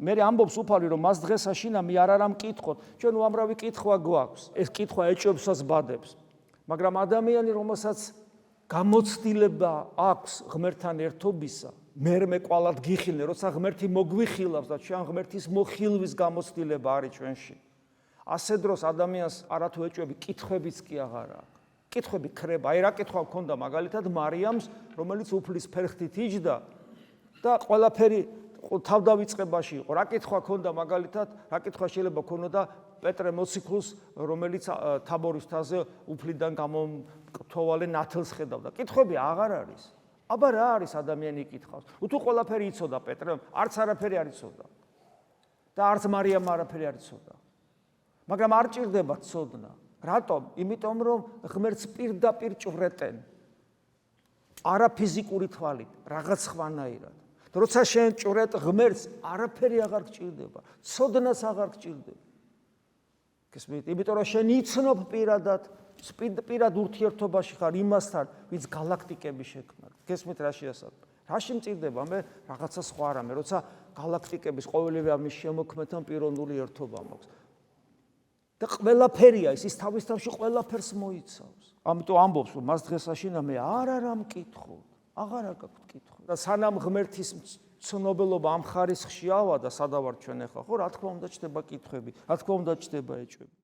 მე ამბობს უფალი რომ მას დღეს აშინა მე არ არა მკითხოთ ჩვენ უამრავი კითხვა გვაქვს ეს კითხვა ეჭვებსაც ბადებს მაგრამ ადამიანი რომელსაც გამოცდილება აქვს ღმერთთან ერთობისა მე ყვალად გიხილნე როცა ღმერთი მოგვიხილავს და ჩვენ ღმერთის მოხილვის გამოცდილება არის ჩვენში ასე დროს ადამიანს არათუ ეჭვები კითხვებიც კი აღარ აქვს კითხვები ქრება აი რა კითხვა მქონდა მაგალითად მარიამს რომელიც უფლის ფერხთით იჯდა და ყველაფერი თავდავიწყებაში იყო რა კითხვა ქონდა მაგალითად რა კითხვა შეიძლება ქონოდა პეტრე მოციქულს რომელიც თაბორის მთაზე უფლიდან გამომთხოვალე ნათელს ხედავდა კითხვები აღარ არის აბა რა არის ადამიანი იკითხავს თუ ყველაფერი იცოდა პეტრემ არც არაფერი არ იცოდა და არც მარიამ არაფერი არ იცოდა მაგრამ არ ჭირდება ცოდნა რატომ იმიტომ რომ ღმერთს პირდაპირ ჭვრეტენ არა ფიზიკური თვალით რაღაც ხვანაირად და როცა შენ ჭვრეტ ღმერთს არაფერი აღარ გჭირდება ცოდნას აღარ გჭირდება გესმით იმიტომ რომ შენ იცნობ პირად ურთიერთობაში ხარ იმასთან ვინც გალაქტიკები შექმნა გესმით რა შეასაბამება რაში მჭირდება მე რაღაცა სხვა რამე როცა გალაქტიკების ყოველივე ამის შემოქმედთან პიროვნული ერთობა მაქვს და ყველაფერია ის თავის თავში ყველაფერს მოიცავს ამიტომ ამბობს რომ მას დღეს აშინა მე არ არა მკითხო აღარ გაქვთ კითხვა და სანამ ღმერთის ცნობილობა ამ ხარისხში ავადა სადავარ ჩვენ ახლა ხო რა თქმა უნდა ჩდება კითხვები რა თქმა უნდა ჩდება ეჭვები